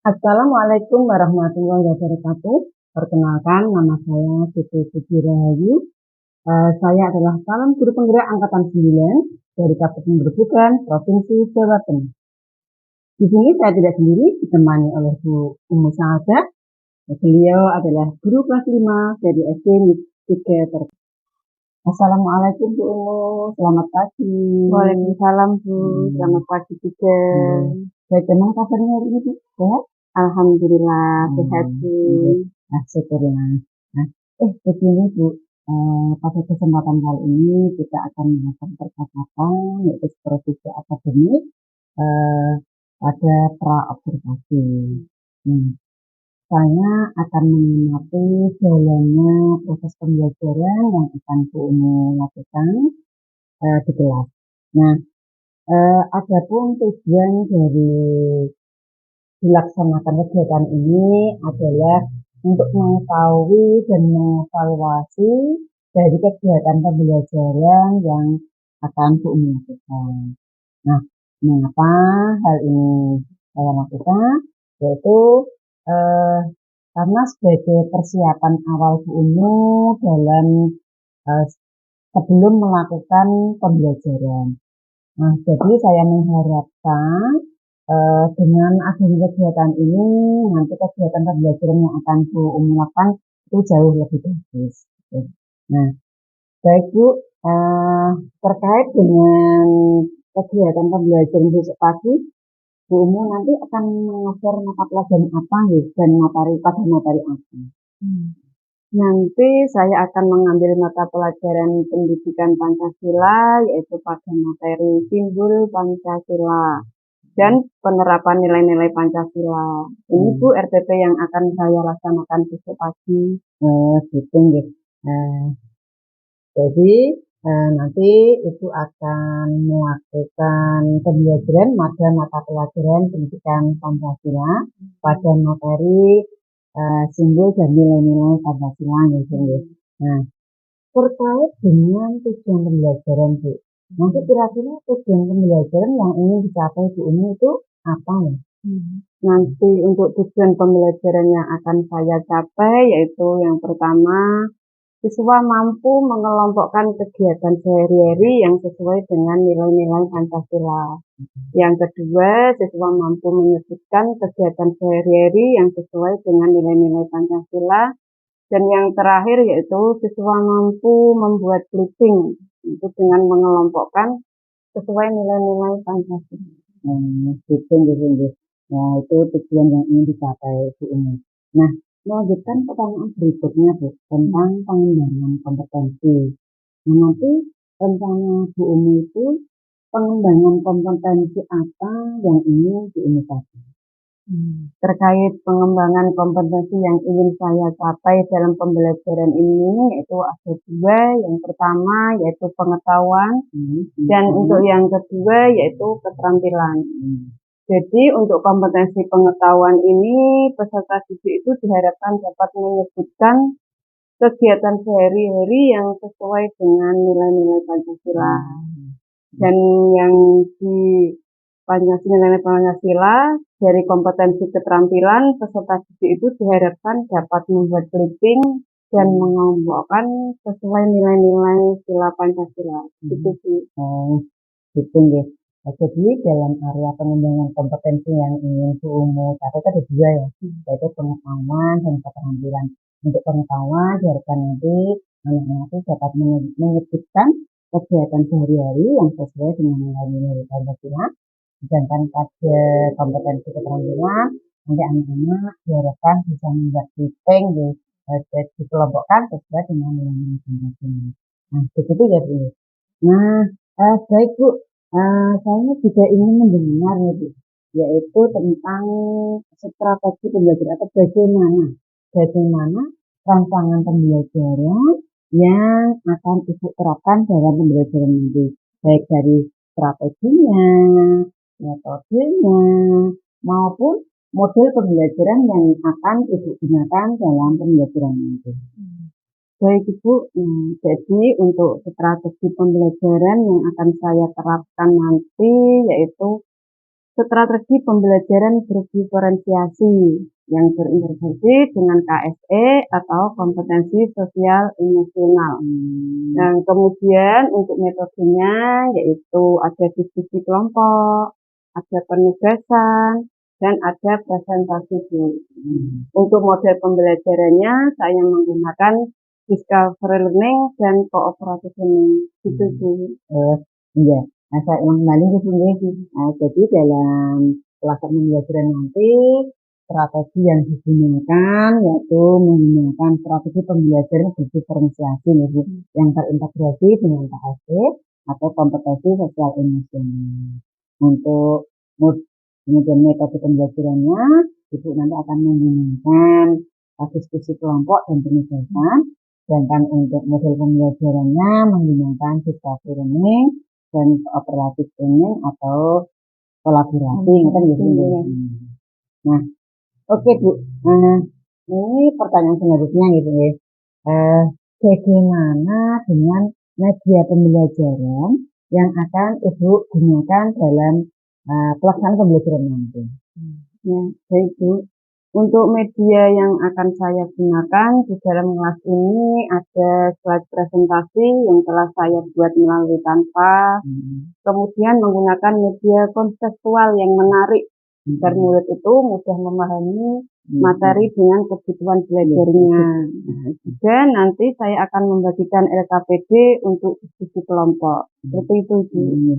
Assalamualaikum warahmatullahi wabarakatuh. Perkenalkan, nama saya Siti Puji Rahayu. Saya adalah calon guru penggerak angkatan 9 dari Kabupaten Grobogan, Provinsi Jawa Tengah. Di sini saya tidak sendiri, ditemani oleh Bu Umu Saadah. Beliau adalah guru kelas 5 dari SD 3. Assalamualaikum Bu Umu, selamat pagi. Waalaikumsalam Bu, selamat pagi juga. Bagaimana kabarnya hari ini Bu? Sehat? Alhamdulillah sehat Bu. Nah, syukurlah. Nah, begini Bu, pada kesempatan kali ini kita akan melakukan percakapan yaitu supervisi akademik pada pra-observasi. Saya akan mengamati jalannya proses pembelajaran yang akan Bu Umu lakukan di kelas. Nah, adapun tujuan dari dilaksanakan kegiatan ini adalah untuk mengetahui dan mengevaluasi dari kegiatan pembelajaran yang akan Bu Umu lakukan. Nah, mengapa hal ini saya lakukan? Yaitu karena sebagai persiapan awal Bu Umu dalam sebelum melakukan pembelajaran. Nah, jadi saya mengharapkan dengan adanya kegiatan ini, nanti kegiatan pembelajaran yang akan Bu Umu lakukan itu jauh lebih bagus. Nah, baik Bu, terkait dengan kegiatan pembelajaran besok pagi, Bu Umu nanti akan mengajar mata pelajaran apa dan pada materi apa? Nanti saya akan mengambil mata pelajaran pendidikan Pancasila, yaitu pada materi simbol Pancasila dan penerapan nilai-nilai Pancasila. Ini Bu RPP yang akan saya laksanakan besok pagi. Gitu ya. Jadi nanti itu akan melakukan pembelajaran pada mata pelajaran pendidikan Pancasila pada materi simbol dan nilai-nilai Pancasila gitu. Nah, terkait dengan tujuan pembelajaran Bu, nanti kira-kira tujuan pembelajaran yang ingin dicapai Bu Umu itu apa ya? Nanti untuk tujuan pembelajaran yang akan saya capai yaitu yang pertama, siswa mampu mengelompokkan kegiatan sehari-hari yang sesuai dengan nilai-nilai Pancasila. Yang kedua, siswa mampu menyebutkan kegiatan sehari-hari yang sesuai dengan nilai-nilai Pancasila. Dan yang terakhir yaitu siswa mampu membuat clipping itu dengan mengelompokkan sesuai nilai-nilai Pancasila. Gitu. Nah, itu tujuan yang ingin dicapai Bu Umu. Nah, melanjutkan pertanyaan berikutnya Bu, tentang pengembangan kompetensi. Nah, nanti rencana Bu Umu itu pengembangan kompetensi apa yang ingin Bu Umu capai? Terkait pengembangan kompetensi yang ingin saya capai dalam pembelajaran ini yaitu ada dua. Yang pertama yaitu pengetahuan dan untuk yang kedua yaitu keterampilan. Jadi untuk kompetensi pengetahuan ini peserta didik itu diharapkan dapat menyebutkan kegiatan sehari-hari yang sesuai dengan nilai-nilai Pancasila. Dan yang di nilai Pancasila dari kompetensi keterampilan peserta didik itu diharapkan dapat membuat clipping dan mengelompokkan sesuai nilai-nilai sila Pancasila. Itu sih. Gitu ya. Jadi dalam area pengembangan kompetensi yang ingin Bu Umu capai ada dua ya, yaitu pengetahuan dan keterampilan. Untuk pengetahuan diharapkan nanti anak-anak itu dapat menyebutkan kegiatan sehari-hari yang sesuai dengan nilai-nilai Pancasila. Sedangkan pada kompetensi keterampilan nanti anak-anak diharapkan bisa membuat clipping dikelompokkan sesuai dengan nilai-nilai Pancasila. Nah, begitu ya Bu. Nah, baik Bu, saya juga ingin mendengar nih Bu, yaitu tentang strategi pembelajaran atau bagaimana rancangan pembelajaran yang akan Ibu terapkan dalam pembelajaran nanti, baik dari strateginya, metodenya, maupun model pembelajaran yang akan Ibu gunakan dalam pembelajaran nanti. Baik Ibu, jadi untuk strategi pembelajaran yang akan saya terapkan nanti yaitu strategi pembelajaran berdiferensiasi yang berintervensi dengan KSE atau kompetensi sosial emosional. Dan kemudian untuk metodenya yaitu ada diskusi kelompok, ada penugasan, dan ada presentasi dulu. Untuk model pembelajarannya saya menggunakan discovery learning dan cooperative learning. Gitu sih. Iya. Nah, saya ulang kembali ke sini. Nah, jadi dalam pelaksanaan pembelajaran nanti strategi yang digunakan yaitu menggunakan strategi pembelajaran berdiferensiasi yang terintegrasi dengan KSE atau kompetensi sosial emosional. Untuk kemudian metode pembelajarannya Ibu nanti akan menggunakan diskusi kelompok dan penugasan. Sedangkan untuk model pembelajarannya menggunakan discovery learning dan cooperative learning atau kolaborasi, Nah, oke Bu. Ini pertanyaan selanjutnya gitu ya. Bagaimana dengan media pembelajaran yang akan Ibu gunakan dalam pelaksanaan pembelajaran nanti? Ya, baik Bu. Untuk media yang akan saya gunakan di dalam kelas ini ada slide presentasi yang telah saya buat melalui Canva. Kemudian menggunakan media konseptual yang menarik agar murid itu mudah memahami materi dengan kebutuhan belajarnya. Dan nanti saya akan membagikan LKPD untuk diskusi kelompok. Seperti itu, Bu.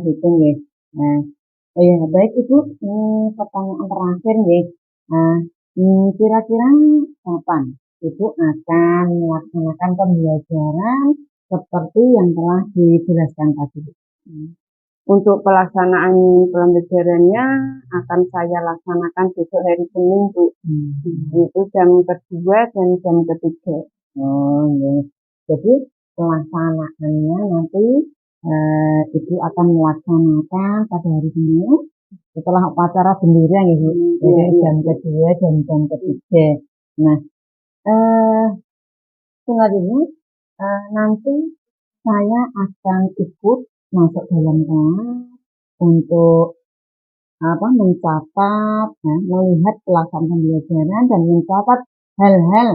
Hitung ya. Oh ya, baik Ibu. Pertanyaan terakhir ya. Kira-kira kapan Ibu akan melaksanakan pembelajaran seperti yang telah dijelaskan tadi? Untuk pelaksanaan pembelajarannya akan saya laksanakan besok hari Senin, Bu. Itu jam kedua dan jam ketiga. Oh, ya. Jadi pelaksanaannya nanti Ibu akan melaksanakan pada hari Senin setelah upacara bendera ya Bu. Jadi jam kedua dan jam ketiga. Nah, selanjutnya nanti saya akan ikut masuk dalam kelas untuk mencatat, melihat pelaksanaan pembelajaran dan mencatat hal-hal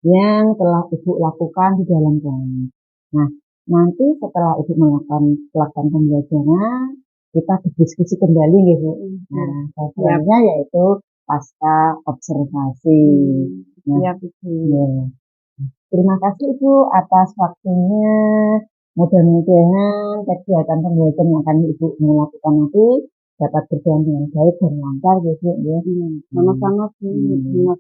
yang telah Ibu lakukan di dalam kelas. Nah, nanti setelah Ibu melakukan pelaksanaan pembelajaran, kita berdiskusi kembali gitu. Nah, hasilnya yaitu pasca observasi. Ya. Terima kasih Ibu atas waktunya. Mudah-mudahan kegiatan pembelajaran yang akan Ibu melakukan nanti dapat berjalan dengan baik dan lancar gitu ya. Sama-sama Bu.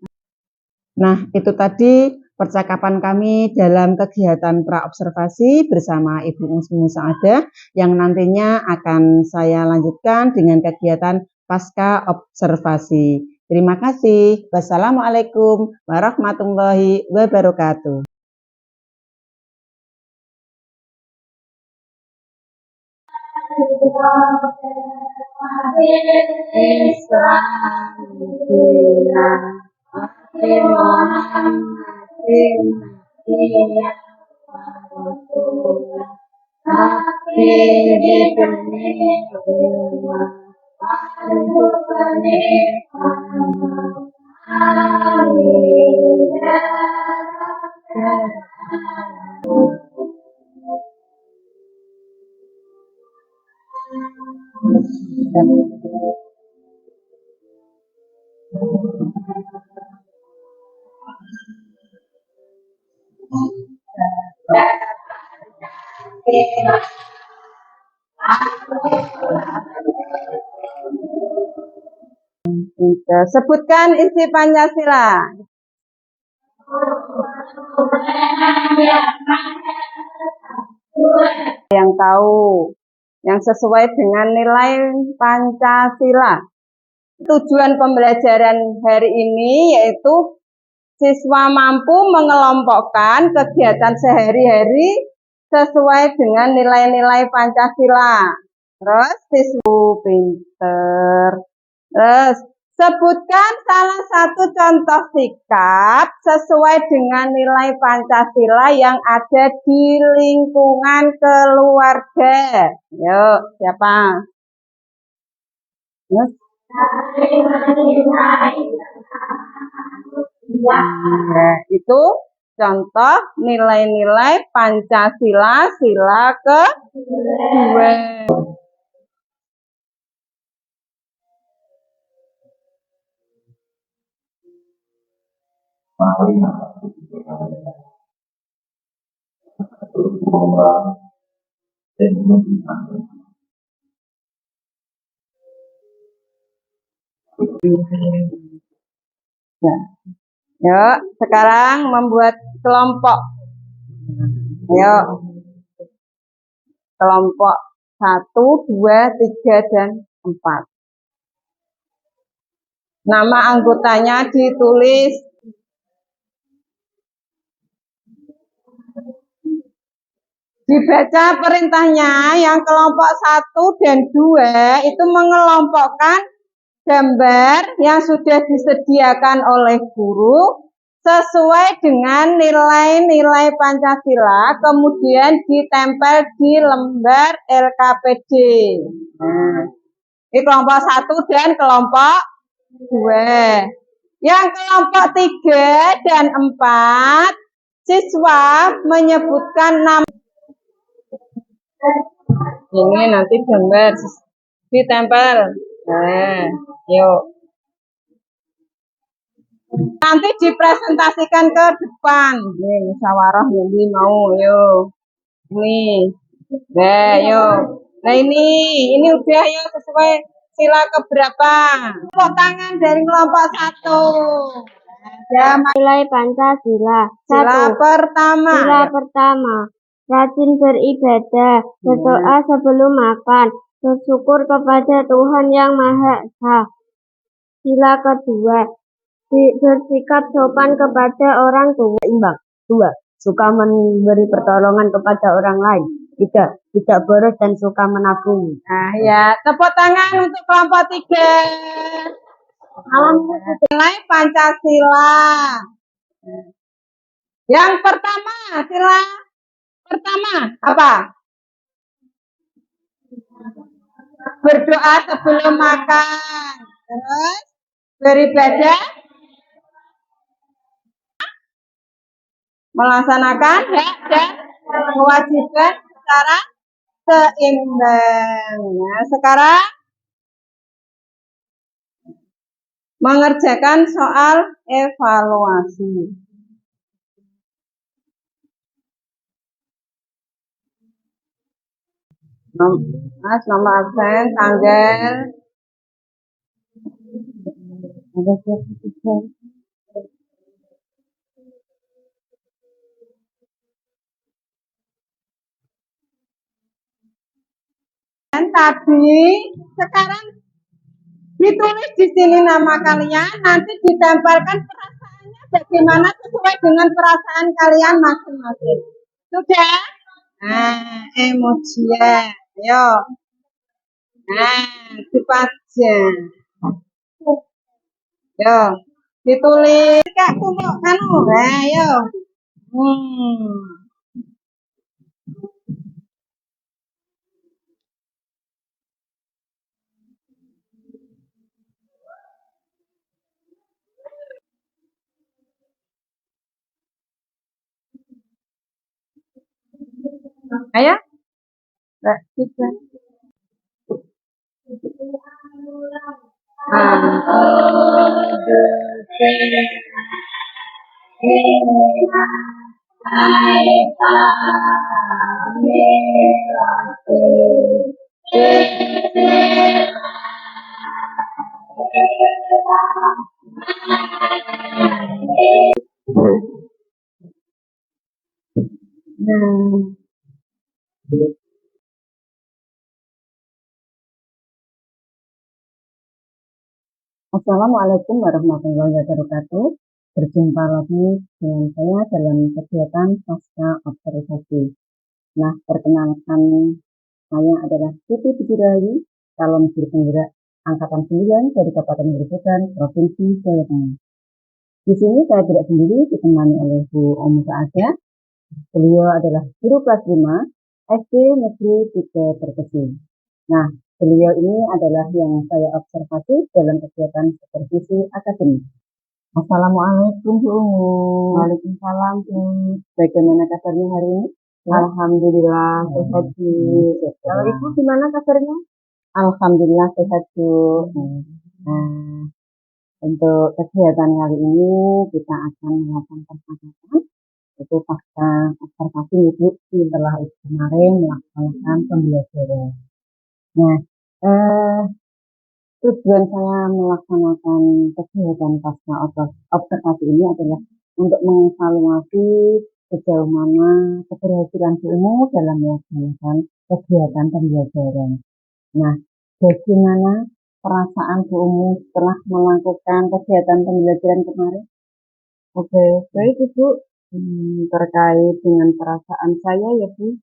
Nah, itu tadi percakapan kami dalam kegiatan praobservasi bersama Ibu Musmu Saadah yang nantinya akan saya lanjutkan dengan kegiatan pasca observasi. Terima kasih. Wassalamualaikum warahmatullahi wabarakatuh. Sebutkan isi Pancasila. Yang tahu, yang sesuai dengan nilai Pancasila. Tujuan pembelajaran hari ini yaitu siswa mampu mengelompokkan kegiatan sehari-hari sesuai dengan nilai-nilai Pancasila. Terus siswa pinter. Terus sebutkan salah satu contoh sikap sesuai dengan nilai Pancasila yang ada di lingkungan keluarga. Yuk, siapa? Yes. Nah, itu contoh nilai-nilai Pancasila sila kedua. Nah, yuk sekarang membuat kelompok. Ayo, kelompok 1, 2, 3, dan 4. Nama anggotanya ditulis. Dibaca perintahnya yang kelompok 1 dan 2 itu mengelompokkan gambar yang sudah disediakan oleh guru sesuai dengan nilai-nilai Pancasila, kemudian ditempel di lembar LKPD. Nah, ini kelompok 1 dan kelompok 2. Yang kelompok 3 dan 4, siswa menyebutkan nama. Ini nanti gambar ditempel. Nah, yuk. Nanti dipresentasikan ke depan. Nih, musyawarah ini mau, yuk. Ini. Nah, yuk. Nah, ini udah ya sesuai sila keberapa? Tepuk tangan dari kelompok 1. Nilai Pancasila. Sila pertama. Sila pertama. Rajin beribadah, berdoa sebelum makan, bersyukur kepada Tuhan Yang Maha Esa. Sila kedua, bersikap sopan kepada orang tua. Imbang. 2. Suka memberi pertolongan kepada orang lain. 3. Tidak boros dan suka menabung. Nah ya, tepuk tangan untuk kelompok 3. Nilai Pancasila. Yang pertama, sila pertama apa? Berdoa sebelum makan. Terus beribadah, melaksanakan hak dan kewajiban secara seimbang. Nah, sekarang mengerjakan soal evaluasi. Mas, nomor absen, tanggal. Dan tadi sekarang ditulis di sini nama kalian, nanti ditempelkan perasaannya bagaimana sesuai dengan perasaan kalian masing-masing. Sudah? Nah, emoji ya. Ayo. Nah, dipajang. Yo, ditulis Kak kumpul anu. Nah, yo. Ayo. Tiga. Assalamualaikum warahmatullahi wabarakatuh. Berjumpa lagi dengan saya dalam kegiatan pasca observasi. Nah, perkenalkan, saya adalah Siti Bidirayu, calon guru penggerak angkatan 9 dari Kabupaten Grobogan, Provinsi Jawa Tengah. Di sini saya tidak sendiri, ditemani oleh Bu Omu Saadah. Beliau adalah guru kelas 5 SD Negeri 3 Brebes. Nah, Beliau ini adalah yang saya observasi dalam kegiatan supervisi akademik. Assalamualaikum Bu Umu. Waalaikumsalam, Bu. Bagaimana kabarnya hari ini? Alhamdulillah sehat, Bu. Kalau Ibu gimana kabarnya? Alhamdulillah sehat, Bu. Nah, untuk kegiatan kali ini kita akan melakukan percakapan itu pasca observasi Ibu setelah kemarin melaksanakan pembelajaran. Nah, tujuan saya melaksanakan kegiatan pasca observasi ini adalah untuk mengevaluasi sejauh mana keberhasilan Bu Umu dalam melaksanakan kegiatan pembelajaran. Nah, bagaimana perasaan Bu Umu setelah melakukan kegiatan pembelajaran kemarin? Oke, baik Ibu. Terkait dengan perasaan saya ya Bu,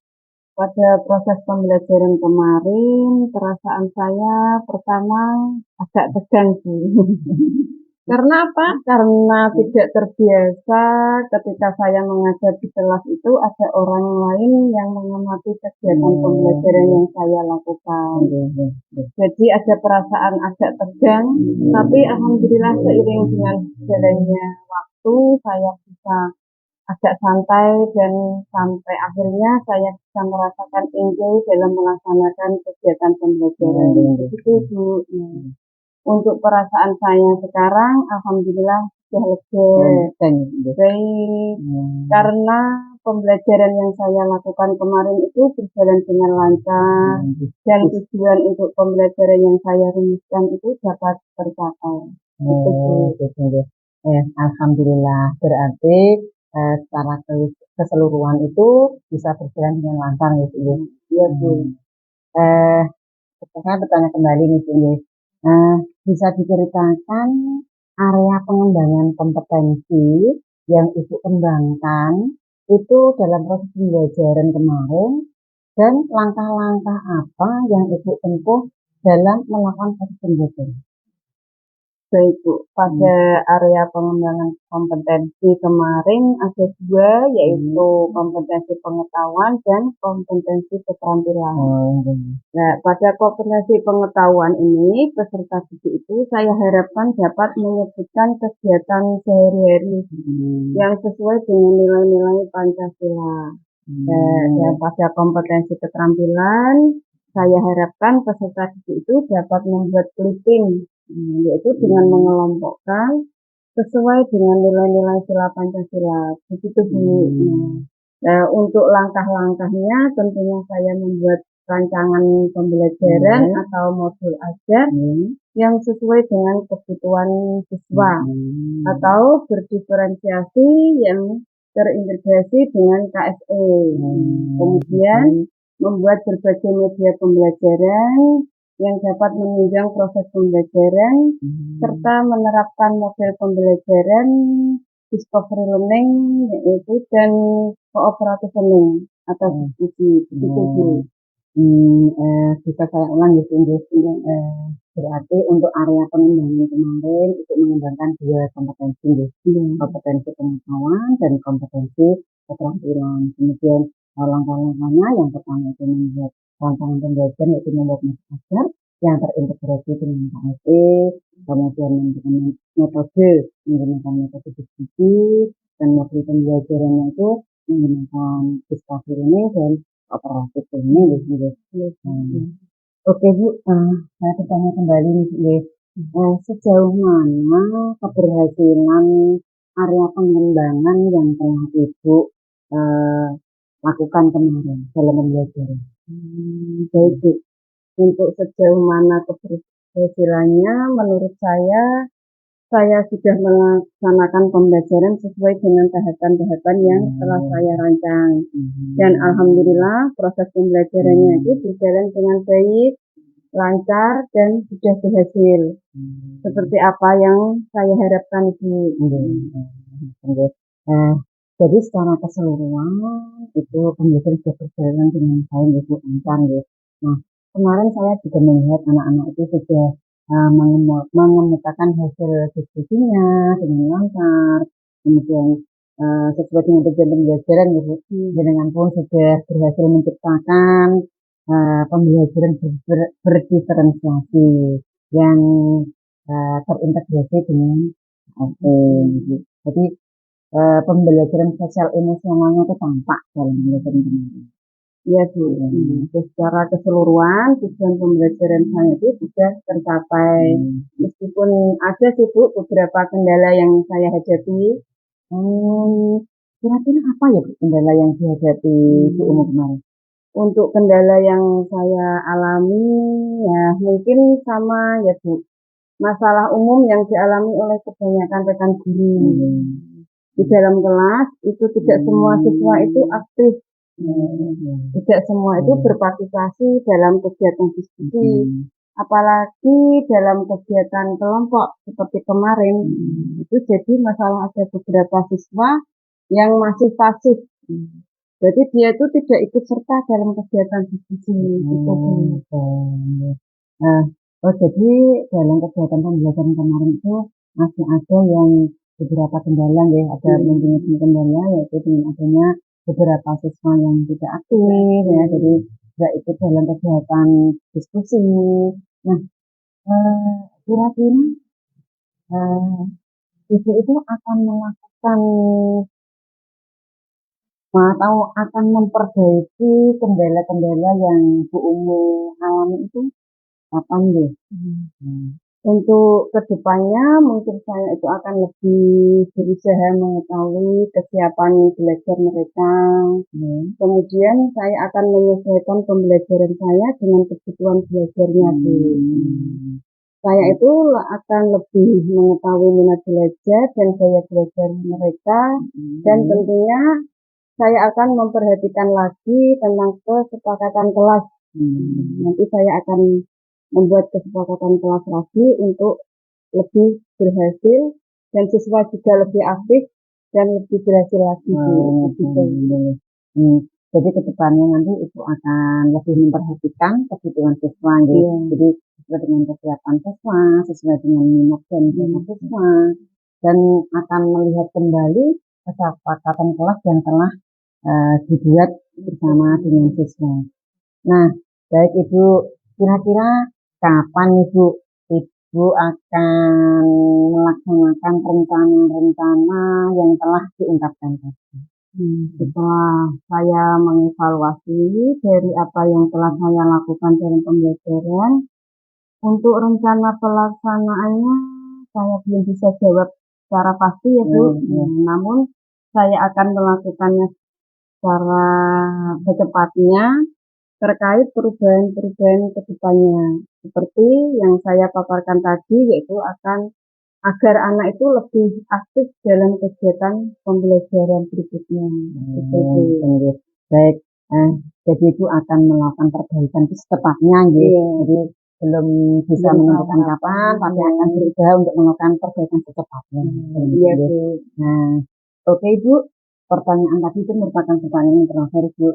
pada proses pembelajaran kemarin, perasaan saya pertama agak tegang sih. Karena apa? Karena tidak terbiasa ketika saya mengajar di kelas itu ada orang lain yang mengamati kegiatan pembelajaran yang saya lakukan. Jadi ada perasaan agak tegang, tapi alhamdulillah seiring dengan jalannya waktu saya bisa agak santai dan sampai akhirnya saya bisa merasakan enjoy dalam melaksanakan kegiatan pembelajaran. Begitu Bu. Untuk perasaan saya sekarang alhamdulillah sudah lega. Baik. Karena pembelajaran yang saya lakukan kemarin itu berjalan dengan lancar dan tujuan untuk pembelajaran yang saya rumuskan itu dapat tercapai. Alhamdulillah berarti secara keseluruhan itu bisa berjalan dengan lancar gitu ya. Iya Bu. Saya bertanya kembali nih Bu, bisa diceritakan area pengembangan kompetensi yang Ibu kembangkan itu dalam proses pembelajaran kemarin dan langkah-langkah apa yang Ibu tempuh dalam melakukan proses pembelajaran? Baik Bu, pada area pengembangan kompetensi kemarin ada dua, yaitu kompetensi pengetahuan dan kompetensi keterampilan. Nah, pada kompetensi pengetahuan ini, peserta didik itu saya harapkan dapat menyebutkan kegiatan sehari-hari yang sesuai dengan nilai-nilai Pancasila. Dan pada kompetensi keterampilan, saya harapkan peserta didik itu dapat membuat clipping, yaitu dengan mengelompokkan sesuai dengan nilai-nilai sila Pancasila. Begitu Bu. Untuk langkah-langkahnya tentunya saya membuat rancangan pembelajaran atau modul ajar yang sesuai dengan kebutuhan siswa atau berdiferensiasi yang terintegrasi dengan KSE. Kemudian membuat berbagai media pembelajaran yang dapat menunjang proses pembelajaran serta menerapkan model pembelajaran discovery learning yaitu dan cooperative learning atau diskusi. Begitu Bu. Bisa saya ulang ya berarti untuk area pengembangan kemarin itu mengembangkan dua kompetensi kompetensi pengetahuan dan kompetensi keterampilan. Kemudian langkah-langkahnya yang pertama itu membuat rancangan pembelajaran yaitu membuat modul ajar yang terintegrasi dengan KSE, kemudian menggunakan metode diskusi dan modul pembelajarannya itu menggunakan discovery learning dan operatif ini gitu. Oke Bu, saya bertanya kembali nih sejauh mana keberhasilan area pengembangan yang telah Ibu lakukan kemarin dalam pembelajaran? Baik Bu, untuk sejauh mana keberhasilannya menurut saya sudah melaksanakan pembelajaran sesuai dengan tahapan-tahapan yang telah saya rancang. Dan alhamdulillah proses pembelajarannya itu berjalan dengan baik, lancar, dan sudah berhasil. Seperti apa yang saya harapkan Bu. Jadi secara keseluruhan itu pembelajaran sudah berjalan dengan baik Ibu lancar ya. Nah, kemarin saya juga melihat anak-anak itu sudah mengemukakan hasil diskusinya dengan lancar, kemudian sesuai dengan tujuan pembelajaran gitu. Dengan pun sudah berhasil menciptakan pembelajaran berdiferensiasi yang terintegrasi dengan gitu. Jadi pembelajaran sosial emosionalnya itu tampak dalam pembelajaran kemarin. Iya Bu, secara keseluruhan tujuan pembelajaran saya itu sudah tercapai. Meskipun ada sih Bu beberapa kendala yang saya hadapi. Kira-kira apa ya Bu kendala yang dihadapi Bu Umu kemarin? Untuk kendala yang saya alami ya mungkin sama ya Bu, masalah umum yang dialami oleh kebanyakan rekan guru. Di dalam kelas itu tidak semua siswa itu aktif. Tidak semua itu berpartisipasi dalam kegiatan diskusi, apalagi dalam kegiatan kelompok seperti kemarin. Itu jadi masalah ada beberapa siswa yang masih pasif. Jadi dia itu tidak ikut serta dalam kegiatan diskusi. Jadi dalam kegiatan pembelajaran kemarin itu masih ada yang beberapa kendala ya, ada mungkin kendala yaitu dengan adanya beberapa siswa yang tidak aktif ya, jadi tidak ikut dalam kegiatan diskusi. Nah, kira-kira ibu itu akan melakukan atau akan memperbaiki kendala-kendala yang Bu Umu alami itu kapan deh? Untuk kedepannya mungkin saya itu akan lebih berusaha mengetahui kesiapan belajar mereka. Kemudian saya akan menyesuaikan pembelajaran saya dengan kebutuhan belajarnya. Saya itu akan lebih mengetahui minat belajar dan gaya belajar mereka, dan tentunya saya akan memperhatikan lagi tentang kesepakatan kelas. Nanti saya akan membuat kesepakatan kelas lagi untuk lebih berhasil dan siswa juga lebih aktif dan lebih berhasil lagi. Jadi kedepannya nanti itu akan lebih memperhatikan kebutuhan siswa gitu. Jadi sesuai dengan kesiapan siswa, sesuai dengan minat dan bakat siswa, dan akan melihat kembali kesepakatan kelas yang telah dibuat bersama dengan siswa. Nah, baik Ibu, kira-kira kapan Ibu akan melaksanakan rencana-rencana yang telah diungkapkan tadi? Setelah saya mengevaluasi dari apa yang telah saya lakukan dalam pembelajaran, untuk rencana pelaksanaannya saya belum bisa jawab secara pasti ya Bu. Namun saya akan melakukannya secara secepatnya terkait perubahan-perubahan kedepannya. Seperti yang saya paparkan tadi, yaitu agar anak itu lebih aktif dalam kegiatan pembelajaran berikutnya. Baik, jadi Ibu akan melakukan perbaikan secepatnya gitu. Jadi belum bisa menentukan kapan, tapi akan berusaha untuk melakukan perbaikan secepatnya. Iya Bu. Nah, oke Ibu, pertanyaan tadi itu merupakan pertanyaan yang terakhir Bu.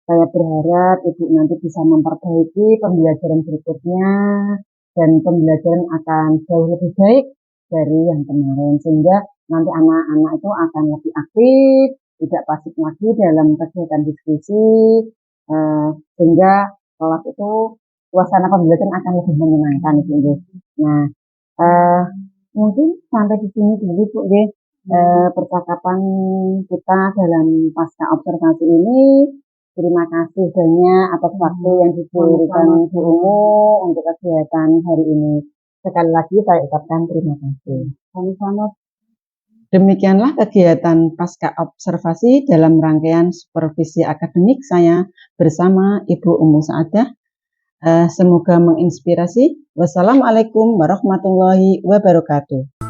Saya berharap Ibu nanti bisa memperbaiki pembelajaran berikutnya dan pembelajaran akan jauh lebih baik dari yang kemarin, sehingga nanti anak-anak itu akan lebih aktif, tidak pasif lagi dalam kegiatan diskusi, sehingga kelas itu suasana pembelajaran akan lebih menyenangkan Ibu. Nah, mungkin sampai di sini dulu Bu percakapan kita dalam pasca observasi ini. Terima kasih banyak atas waktu yang diberikan Bu Umu untuk kegiatan hari ini. Sekali lagi saya ucapkan terima kasih. Sama-sama. Demikianlah kegiatan pasca observasi dalam rangkaian supervisi akademik saya bersama Ibu Umu Saadah. Semoga menginspirasi. Wassalamualaikum warahmatullahi wabarakatuh.